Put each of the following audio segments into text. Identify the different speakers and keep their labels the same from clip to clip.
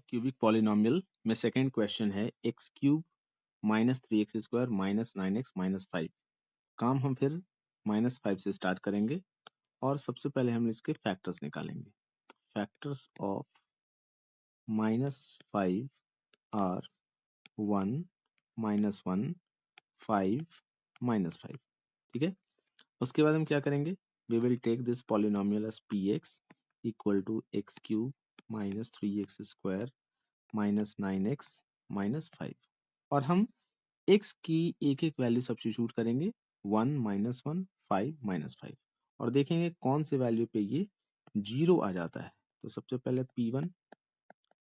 Speaker 1: Cubic polynomial में second question है x cube minus 3x² minus 9x minus 5। काम हम फिर -5 से स्टार्ट करेंगे और सबसे पहले हम इसके फैक्टर्स निकालेंगे। Factors of -5 are 1 -1 5 -5। ठीक है, उसके बाद हम क्या करेंगे, we will take this polynomial as px equal to x cube minus 3x² minus 9x minus 5 और हम x की एक एक वैल्यू सब्स्टिट्यूट करेंगे 1 -1 5 -5 और देखेंगे कौन से वैल्यू पे ये 0 आ जाता है। तो सबसे पहले p1,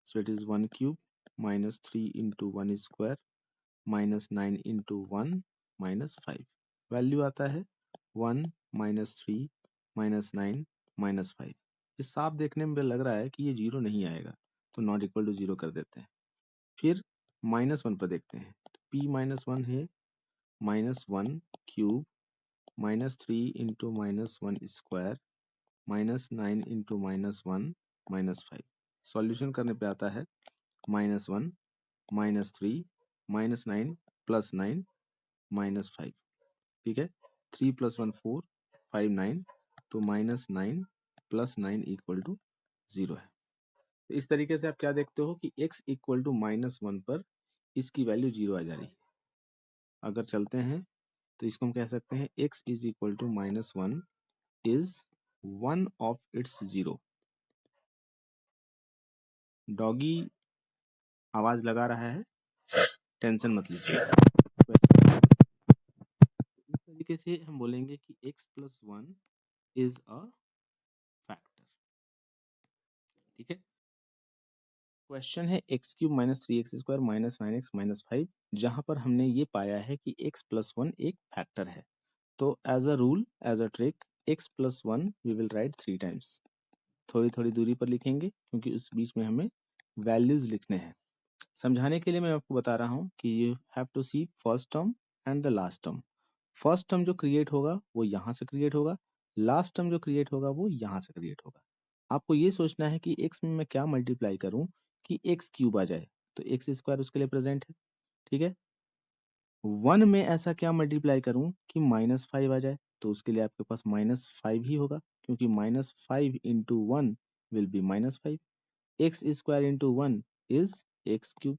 Speaker 1: so it is 1 cube minus 3 into 1 square minus 9 into 1 minus 5, value आता है 1 -3 -9 -5। ये साफ देखने में लग रहा है कि ये 0 नहीं आएगा, तो नॉट इक्वल टू 0 कर देते हैं। फिर -1 पर देखते हैं, p -1 है -1 cube minus 3 into -1 square minus 9 into -1 minus 5। Solution करने पे आता है -1 -3 -9 प्लस 9 माइनस 5। ठीक है, 3 + 1 4 5 9, तो -9 प्लस 9 इक्वल टू 0 है। तो इस तरीके से आप क्या देखते हो कि x इक्वल टू -1 पर इसकी वैल्यू 0 आ जा रही है। अगर चलते हैं तो इसको हम कह सकते हैं x is equal to -1 is 1 of its 0। Doggy आवाज लगा रहा है, टेंशन मत लीजिए। इस तरीके से हम बोलेंगे कि x + 1 इज अ फैक्टर। ठीक है, क्वेश्चन है x cube minus 3x² minus 9x minus 5, जहां पर हमने ये पाया है कि x + 1 एक फैक्टर है। तो as a rule, as a trick, x + 1 we will write 3 times. थोड़ी थोड़ी दूरी पर लिखेंगे क्योंकि उस बीच में हमें वैल्यूज लिखने हैं। समझाने के लिए मैं आपको बता रहा हूँ कि you have to see first term and the last term. First term जो क्रिएट होगा वो यहाँ से क्रिएट होगा, लास्ट टर्म जो क्रिएट होगा वो यहाँ से क्रिएट होगा। आपको ये सोचना है कि x में मैं क्या मल्टीप्लाई करूं कि x क्यूब आ जाए, तो x² उसके लिए प्रेजेंट है। ठीक है, 1 में ऐसा क्या मल्टीप्लाई करूं कि -5 आ जाए, तो उसके लिए आपके पास -5 ही होगा, क्योंकि -5 into 1 will be -5। x² into 1 is x cube.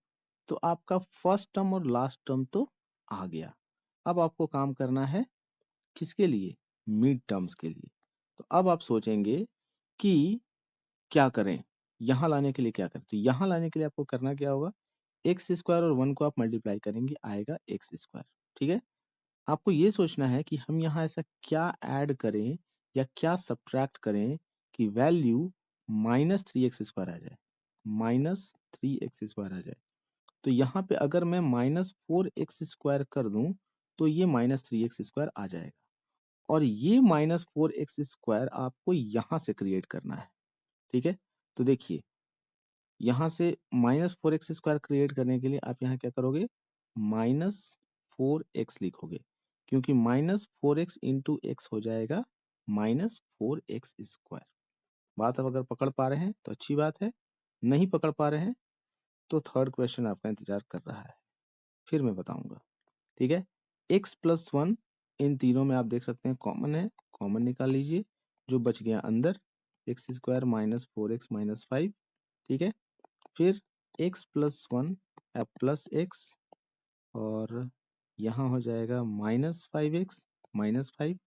Speaker 1: तो आपका फर्स्ट टर्म और लास्ट टर्म तो आ गया। अब आपको काम करना है किसके लिए, मिड टर्म्स के लिए। तो अब आप सोचेंगे कि क्या करें, यहाँ लाने के लिए क्या करें। तो यहाँ लाने के लिए आपको करना क्या होगा, x² और 1 को आप मल्टीप्लाई करेंगे, आएगा x²। ठीक है, आपको ये सोचना है कि हम यहाँ ऐसा क्या ऐड करें या क्या सब्ट्रैक्ट करें कि वैल्यू -3x² आ जाए, -3x² आ जाए। तो यहाँ पे अगर मैं -4x² कर दूं तो ये -3x² आ जाएगा, और ये -4x² आपको यहाँ से क्रिएट करना है। ठीक है, तो देखिए यहाँ से -4x² क्रिएट करने के लिए आप यहाँ क्या करोगे, -4x लिखोगे, क्योंकि -4x इंटू x हो जाएगा -4x²। बात अब अगर पकड़ पा रहे हैं तो अच्छी बात है, नहीं पकड़ पा रहे हैं तो थर्ड क्वेश्चन आपका इंतजार कर रहा है, फिर मैं बताऊंगा। ठीक है, x + 1 इन तीनों में आप देख सकते हैं कॉमन है, कॉमन निकाल लीजिए, जो बच गया अंदर x² -4x -5। ठीक है, फिर x + 1 प्लस x, और यहाँ हो जाएगा -5x -5।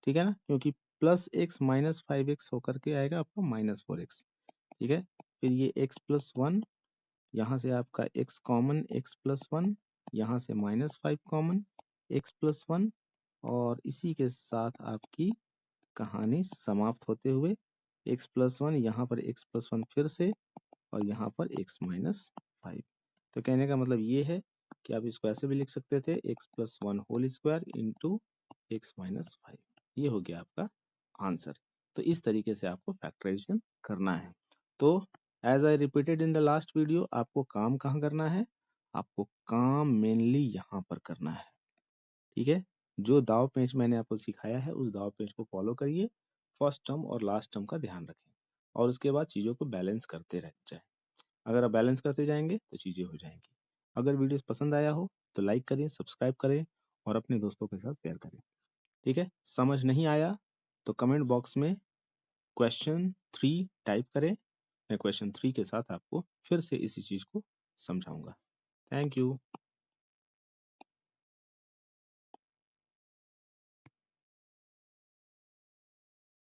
Speaker 1: ठीक है ना, क्योंकि +x -5x होकर के आएगा आपका -4x। ठीक है, फिर ये x + 1, यहाँ से आपका x कॉमन, x + 1, यहाँ से -5 कॉमन, x + 1, और इसी के साथ आपकी कहानी समाप्त होते हुए x + 1, यहाँ पर x + 1 फिर से, और यहाँ पर x -5। तो कहने का मतलब ये है कि आप इसको ऐसे भी लिख सकते थे, x + 1 whole square into x -5। ये हो गया आपका आंसर। तो इस तरीके से आपको फैक्टराइजेशन करना है। तो as I repeated in the last video, आपको काम कहाँ करना है, आपको काम मेनली यहाँ पर करना है। ठीक है, जो दाव पेंच मैंने आपको सिखाया है उस दाव पेंच को फॉलो करिए, फर्स्ट टर्म और लास्ट टर्म का ध्यान रखें, और उसके बाद चीज़ों को बैलेंस करते रह जाए। अगर आप बैलेंस करते जाएंगे तो चीज़ें हो जाएंगी। अगर वीडियोस पसंद आया हो तो लाइक करें, सब्सक्राइब करें और अपने दोस्तों के साथ शेयर करें। ठीक है, समझ नहीं आया तो कमेंट बॉक्स में क्वेश्चन 3 टाइप करें, मैं क्वेश्चन 3 के साथ आपको फिर से इसी चीज़ को समझाऊंगा। Thank you.